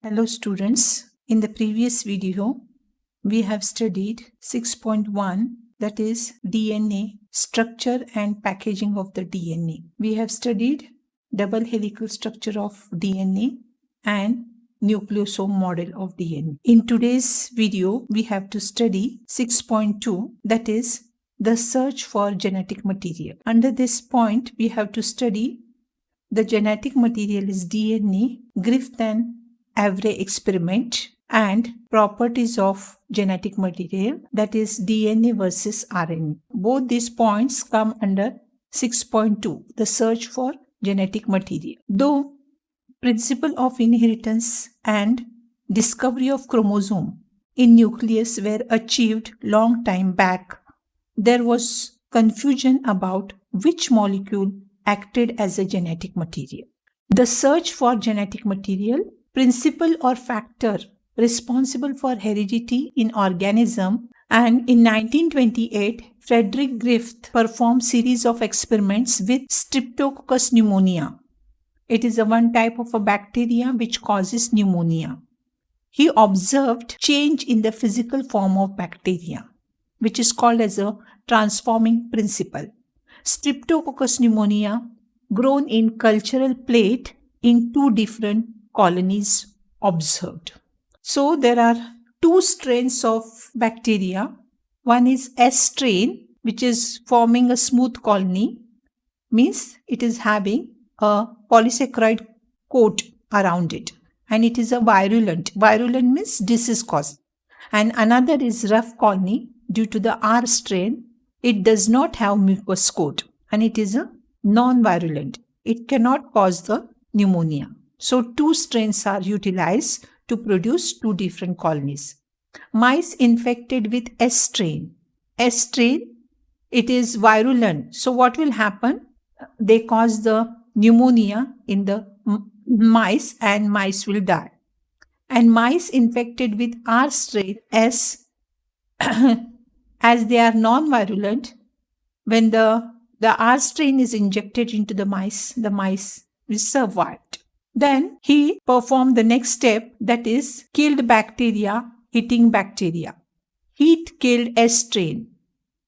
Hello students, in the previous video we have studied 6.1, that is DNA, structure and packaging of the DNA. We have studied double helical structure of DNA and nucleosome model of DNA. In today's video we have to study 6.2, that is the search for genetic material. Under this point we have to study the genetic material is DNA, Griffith and Avray experiment, and properties of genetic material, that is DNA versus RNA. Both these points come under 6.2, the search for genetic material. Though principle of inheritance and discovery of chromosome in nucleus were achieved long time back, there was confusion about which molecule acted as a genetic material. The search for genetic material, principle or factor responsible for heredity in organism, and in 1928 Frederick Griffith performed series of experiments with Streptococcus pneumonia. It is one type of a bacteria which causes pneumonia. He observed change in the physical form of bacteria, which is called as a transforming principle. Streptococcus pneumonia grown in cultural plate in two different colonies observed. So there are two strains of bacteria. One is S strain, which is forming a smooth colony, means it is having a polysaccharide coat around it, and it is a virulent. Virulent means disease causing. And another is rough colony. Due to the R strain, it does not have mucous coat and it is a non-virulent. It cannot cause the pneumonia. So two strains are utilized to produce two different colonies. Mice infected with S strain. S strain, it is virulent. So what will happen? They cause the pneumonia in the mice and mice will die. And mice infected with R strain S, as they are non-virulent, when the R strain is injected into the mice will survive. Then he performed the next step, that is killed bacteria hitting bacteria. Heat killed S strain.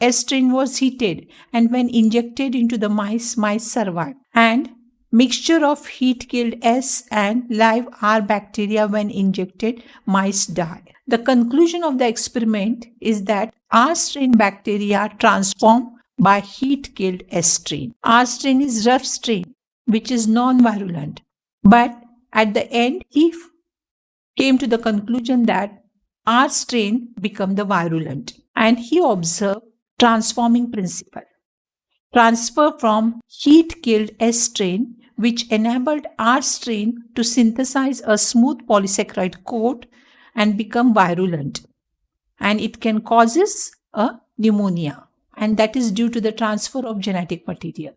S strain was heated, and when injected into the mice survived. And mixture of heat killed S and live R bacteria when injected, mice die. The conclusion of the experiment is that R strain bacteria transform by heat killed S strain. R strain is rough strain, which is non-virulent. But at the end, he came to the conclusion that R strain become the virulent. And he observed transforming principle. Transfer from heat killed S strain, which enabled R strain to synthesize a smooth polysaccharide coat and become virulent. And it can causes a pneumonia. And that is due to the transfer of genetic material.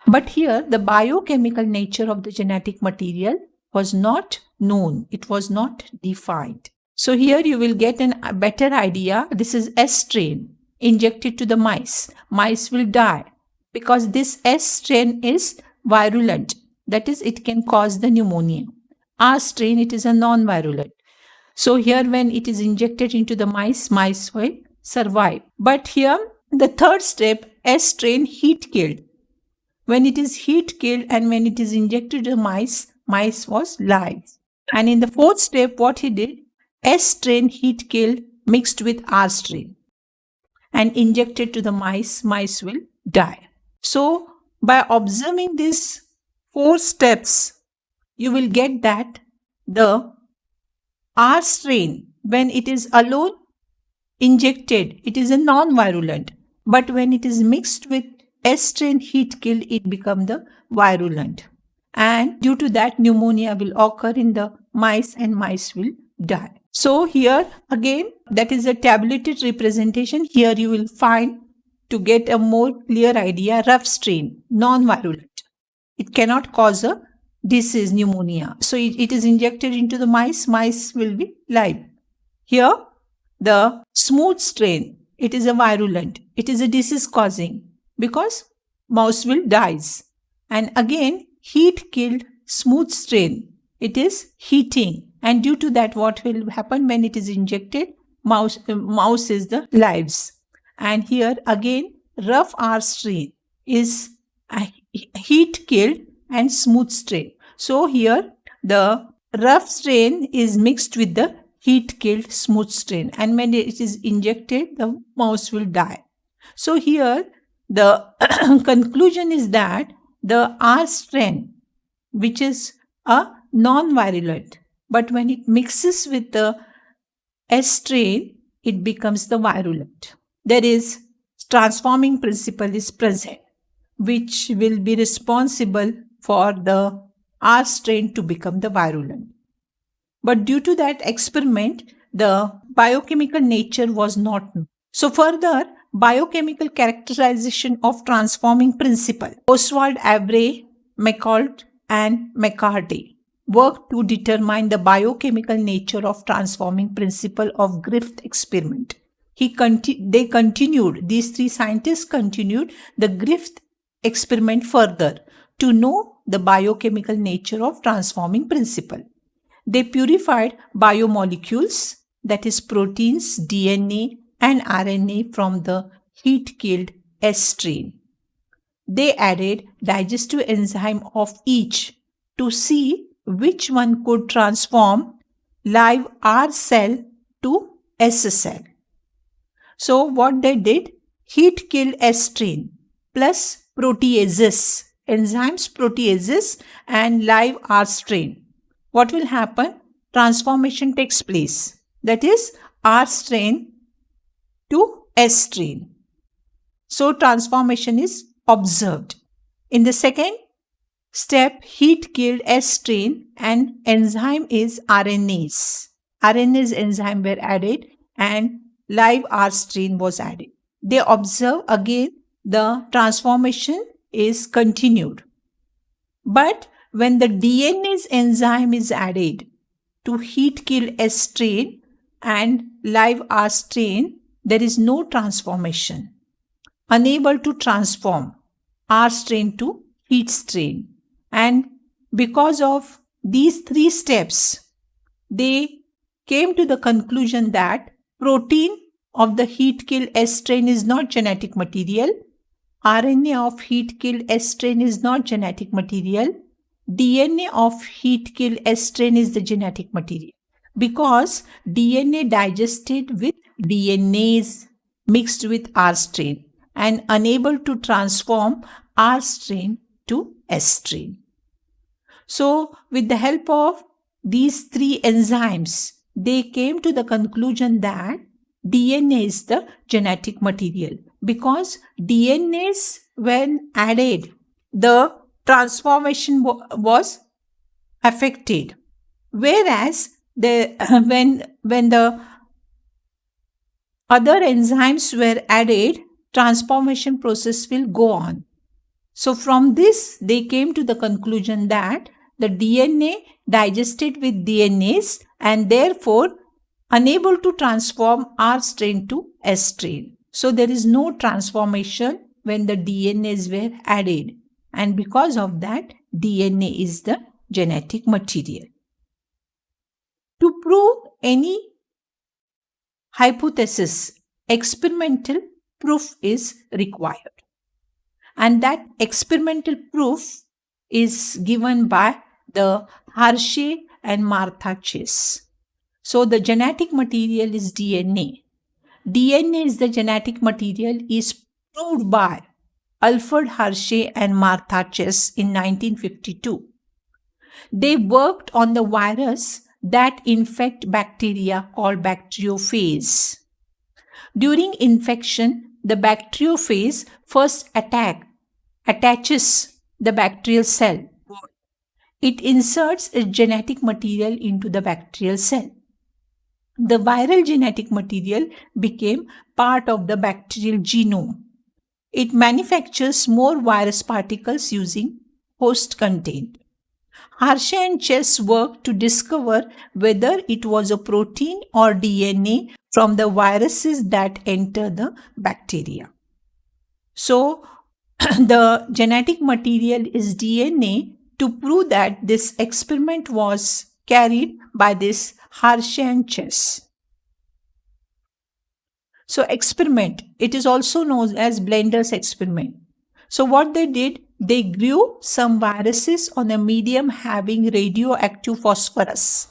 But here, the biochemical nature of the genetic material was not known. It was not defined. So here you will get a better idea. This is S strain injected to the mice. Mice will die because this S strain is virulent. That is, it can cause the pneumonia. R strain, it is a non-virulent. So here when it is injected into the mice will survive. But here, the third step, S strain heat killed. When it is heat killed and when it is injected to the mice was live. And in the fourth step, what he did, S strain heat killed mixed with R strain and injected to the mice will die. So by observing these four steps, you will get that the R strain, when it is alone injected, it is a non-virulent. But when it is mixed with S strain heat killed, it becomes the virulent. And due to that, pneumonia will occur in the mice and mice will die. So here again, that is a tabulated representation. Here you will find, to get a more clear idea, rough strain, non-virulent. It cannot cause a disease, pneumonia. So it is injected into the mice will be live. Here, the smooth strain, it is a virulent. It is a disease causing because mouse will dies. And again, heat killed smooth strain. It is heating. And due to that, what will happen when it is injected? Mouse is the lives. And here again, rough R strain is a heat killed and smooth strain. So here the rough strain is mixed with the heat killed smooth strain, and when it is injected, the mouse will die. So here the conclusion is that the R strain, which is a non-virulent, but when it mixes with the S strain, it becomes the virulent. There is transforming principle is present, which will be responsible for the R strain to become the virulent. But due to that experiment, the biochemical nature was not known. So further, biochemical characterization of transforming principle. Oswald Avray, McColt, and McCarty worked to determine the biochemical nature of transforming principle of Griffith experiment. These three scientists continued the Griffith experiment further to know the biochemical nature of transforming principle. They purified biomolecules, that is proteins, DNA, and RNA from the heat-killed S strain. They added digestive enzyme of each to see which one could transform live R cell to S cell. So what they did, heat-killed S strain plus proteases, enzymes proteases and live R strain. What will happen? Transformation takes place. That is R strain to S strain. So transformation is observed. In the second step, heat killed S strain and enzyme is RNase. RNase enzyme were added and live R strain was added. They observe again the transformation is continued. But when the DNase enzyme is added to heat kill S strain and live R strain, there is no transformation. Unable to transform R strain to heat strain. And because of these three steps, they came to the conclusion that protein of the heat kill S strain is not genetic material. RNA of heat kill S strain is not genetic material. DNA of heat kill S strain is the genetic material, because DNA digested with DNase mixed with R strain and unable to transform R strain to S strain. So with the help of these three enzymes, they came to the conclusion that DNA is the genetic material, because DNase when added, the transformation was affected, whereas when the other enzymes were added, transformation process will go on. So from this, they came to the conclusion that the DNA digested with DNase and therefore unable to transform R strain to S strain. So there is no transformation when the DNase were added. And because of that, DNA is the genetic material. To prove any hypothesis, experimental proof is required. And that experimental proof is given by the Hershey and Martha Chase. So the genetic material is DNA. DNA is the genetic material is proved by Alfred Hershey and Martha Chase in 1952. They worked on the virus that infect bacteria called bacteriophage. During infection, the bacteriophage first attaches the bacterial cell. It inserts its genetic material into the bacterial cell. The viral genetic material became part of the bacterial genome. It manufactures more virus particles using host content. Hershey and Chase worked to discover whether it was a protein or DNA from the viruses that enter the bacteria. So, the genetic material is DNA. To prove that, this experiment was carried by this Hershey and Chase. So experiment, it is also known as Blender's experiment. So what they did, they grew some viruses on a medium having radioactive phosphorus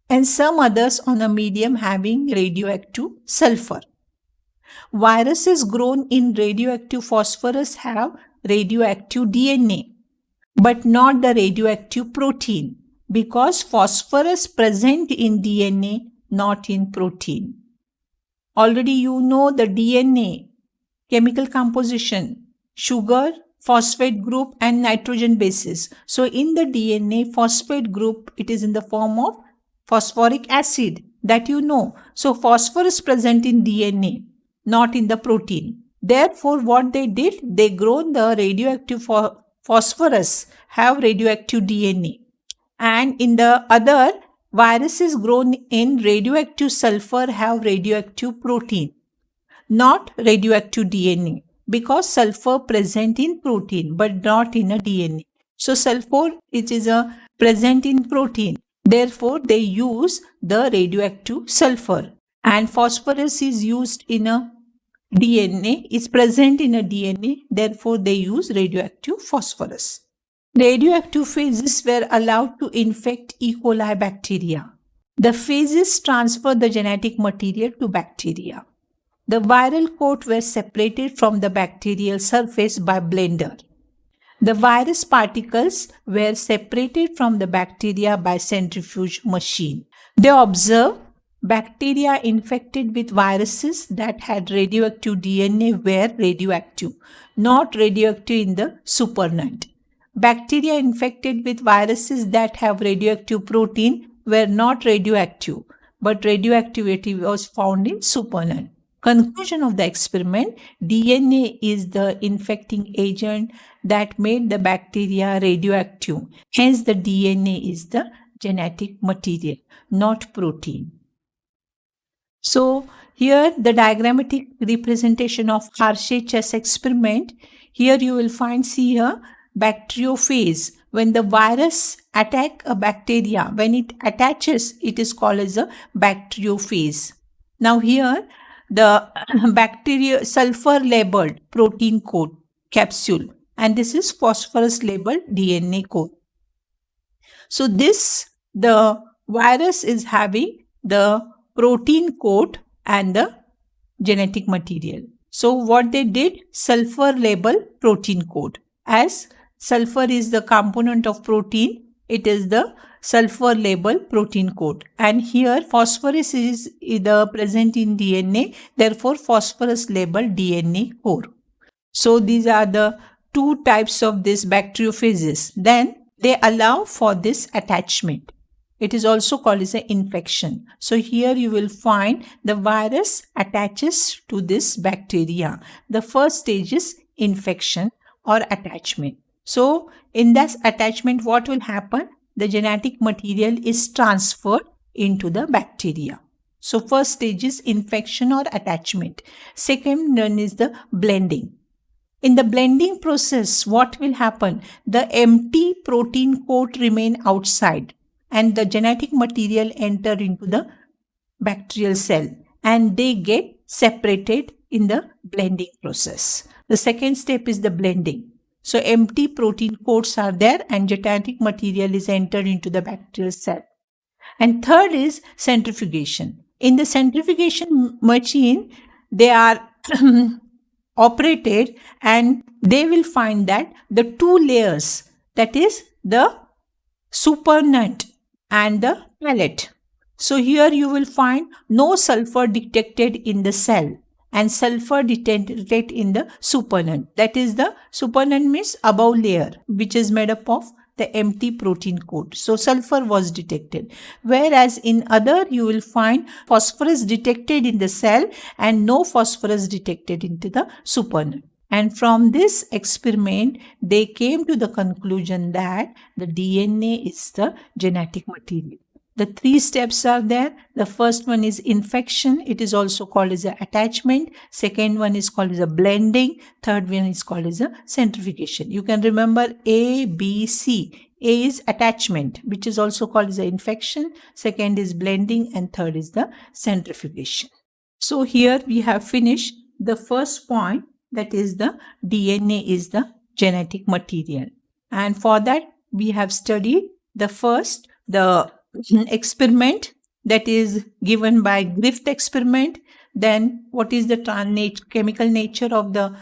and some others on a medium having radioactive sulfur. Viruses grown in radioactive phosphorus have radioactive DNA, but not the radioactive protein, because phosphorus present in DNA, not in protein. Already you know the DNA, chemical composition, sugar, phosphate group and nitrogen bases. So in the DNA, phosphate group, it is in the form of phosphoric acid, that you know. So phosphorus present in DNA, not in the protein. Therefore, what they did, they grown the radioactive phosphorus have radioactive DNA. And in the other, viruses grown in radioactive sulfur have radioactive protein, not radioactive DNA, because sulfur present in protein but not in a DNA. So sulfur, it is a present in protein. Therefore, they use the radioactive sulfur. And phosphorus is used in a DNA, is present in a DNA. Therefore, they use radioactive phosphorus. Radioactive phages were allowed to infect E. coli bacteria. The phages transfer the genetic material to bacteria. The viral coat was separated from the bacterial surface by blender. The virus particles were separated from the bacteria by centrifuge machine. They observed bacteria infected with viruses that had radioactive DNA were radioactive, not radioactive in the supernatant. Bacteria infected with viruses that have radioactive protein were not radioactive, but radioactivity was found in supernatant. Conclusion of the experiment, DNA is the infecting agent that made the bacteria radioactive. Hence, the DNA is the genetic material, not protein. So, here the diagrammatic representation of Hershey-Chase experiment. Here you will find, see here, bacteriophage. When the virus attack a bacteria, when it attaches, it is called as a bacteriophage. Now here, the bacteria sulfur labeled protein coat capsule, and this is phosphorus labeled DNA coat. So this, the virus is having the protein coat and the genetic material. So what they did, sulfur label protein coat. As sulfur is the component of protein, it is the sulfur label protein coat. And here phosphorus is either present in DNA, therefore phosphorus label DNA core. So these are the two types of this bacteriophages. Then they allow for this attachment. It is also called as an infection. So here you will find the virus attaches to this bacteria. The first stage is infection or attachment. So in this attachment, what will happen? The genetic material is transferred into the bacteria. So first stage is infection or attachment. Second one is the blending. In the blending process, what will happen? The empty protein coat remain outside and the genetic material enter into the bacterial cell and they get separated in the blending process. The second step is the blending. So empty protein coats are there and genetic material is entered into the bacterial cell. And third is centrifugation. In the centrifugation machine, they are operated and they will find that the two layers, that is the supernant and the pellet. So here you will find no sulfur detected in the cell and sulfur detected in the supernant. That is the supernant means above layer, which is made up of the empty protein coat. So sulfur was detected. Whereas in other you will find phosphorus detected in the cell and no phosphorus detected into the supernant. And from this experiment, they came to the conclusion that the DNA is the genetic material. The three steps are there. The first one is infection. It is also called as an attachment. Second one is called as a blending. Third one is called as a centrifugation. You can remember A, B, C. A is attachment, which is also called as the infection. Second is blending, and third is the centrifugation. So here we have finished the first point, that is the DNA is the genetic material. And for that we have studied the first, the experiment that is given by Griffith experiment. Then what is the chemical nature of the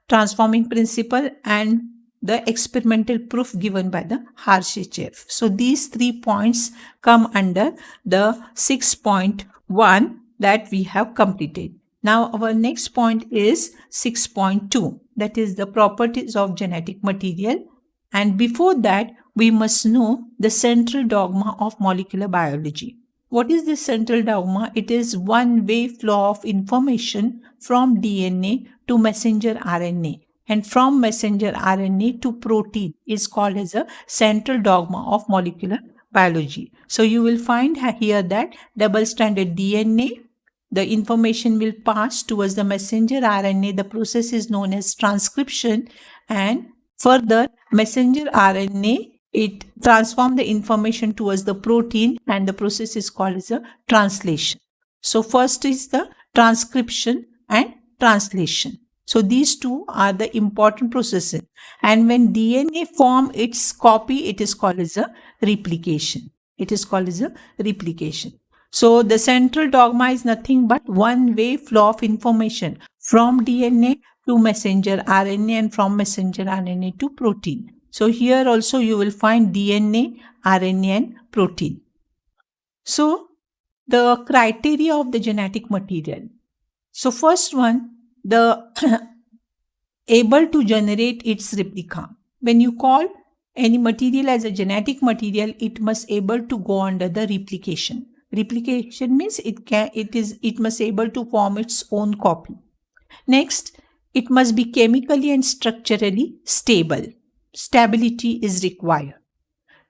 transforming principle, and the experimental proof given by the Harshchev. So these 3 points come under the 6.1 that we have completed. Now our next point is 6.2, that is the properties of genetic material. And before that, we must know the central dogma of molecular biology. What is this central dogma? It is one-way flow of information from DNA to messenger RNA, and from messenger RNA to protein is called as a central dogma of molecular biology. So you will find here that double-stranded DNA, the information will pass towards the messenger RNA. The process is known as transcription, and further messenger RNA, it transforms the information towards the protein, and the process is called as a translation. So first is the transcription and translation. So these two are the important processes. And when DNA form its copy, it is called as a replication. It is called as a replication. So the central dogma is nothing but one-way flow of information from DNA to messenger RNA, and from messenger RNA to protein. So here also you will find DNA, RNA, and protein. So the criteria of the genetic material. So first one, the able to generate its replica. When you call any material as a genetic material, it must able to go under the replication. Replication means it must able to form its own copy. Next, it must be chemically and structurally stable. Stability is required.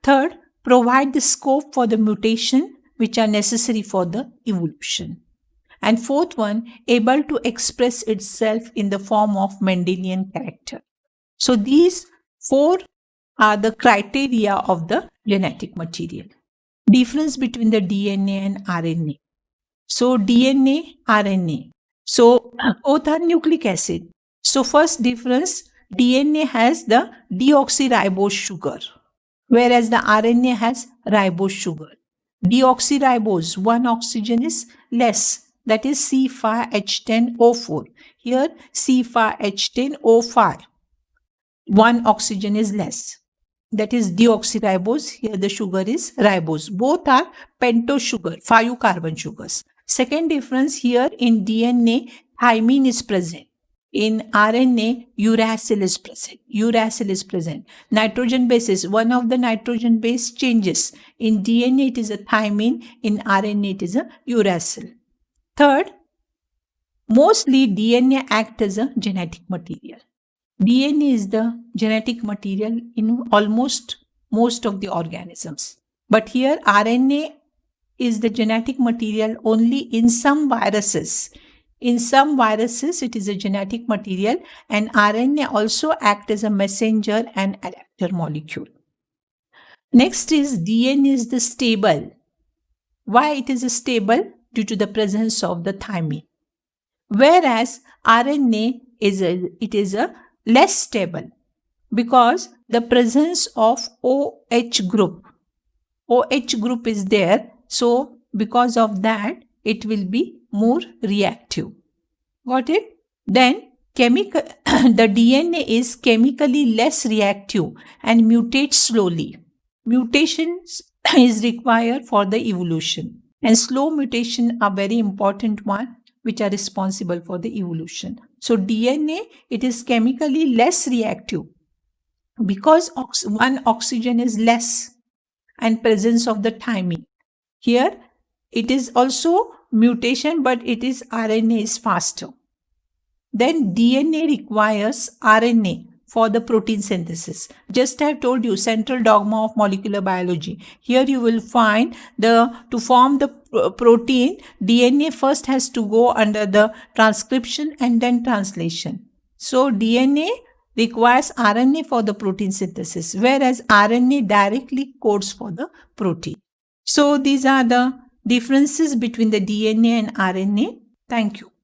Third, provide the scope for the mutation which are necessary for the evolution. And fourth one, able to express itself in the form of Mendelian character. So these 4 are the criteria of the genetic material. Difference between the DNA and RNA. So DNA, RNA. So both are nucleic acid. So first difference, DNA has the deoxyribose sugar, whereas the RNA has ribose sugar. Deoxyribose, one oxygen is less, that is C5H10O4. Here C5H10O5, one oxygen is less, that is deoxyribose. Here the sugar is ribose. Both are pentose sugar, 5 carbon sugars. Second difference, here in DNA, thymine is present. In RNA, uracil is present. Uracil is present. Nitrogen bases, one of the nitrogen base changes. In DNA, it is a thymine. In RNA, it is a uracil. Third, mostly DNA acts as a genetic material. DNA is the genetic material in almost most of the organisms. But here, RNA is the genetic material only in some viruses. In some viruses, it is a genetic material, and RNA also acts as a messenger and adapter molecule. Next is DNA is the stable. Why it is stable? Due to the presence of the thymine. Whereas RNA is a less stable because the presence of OH group. OH group is there. So because of that, it will be more reactive. Got it? Then the DNA is chemically less reactive and mutates slowly. Mutations is required for the evolution, and slow mutation are very important one which are responsible for the evolution. So DNA, it is chemically less reactive because one oxygen is less and presence of the thymine. Here it is also mutation, but it is RNA is faster. Then DNA requires RNA for the protein synthesis. Just I have told you, central dogma of molecular biology. Here you will find to form the protein, DNA first has to go under the transcription and then translation. So DNA requires RNA for the protein synthesis, whereas RNA directly codes for the protein. So these are the differences between the DNA and RNA. Thank you.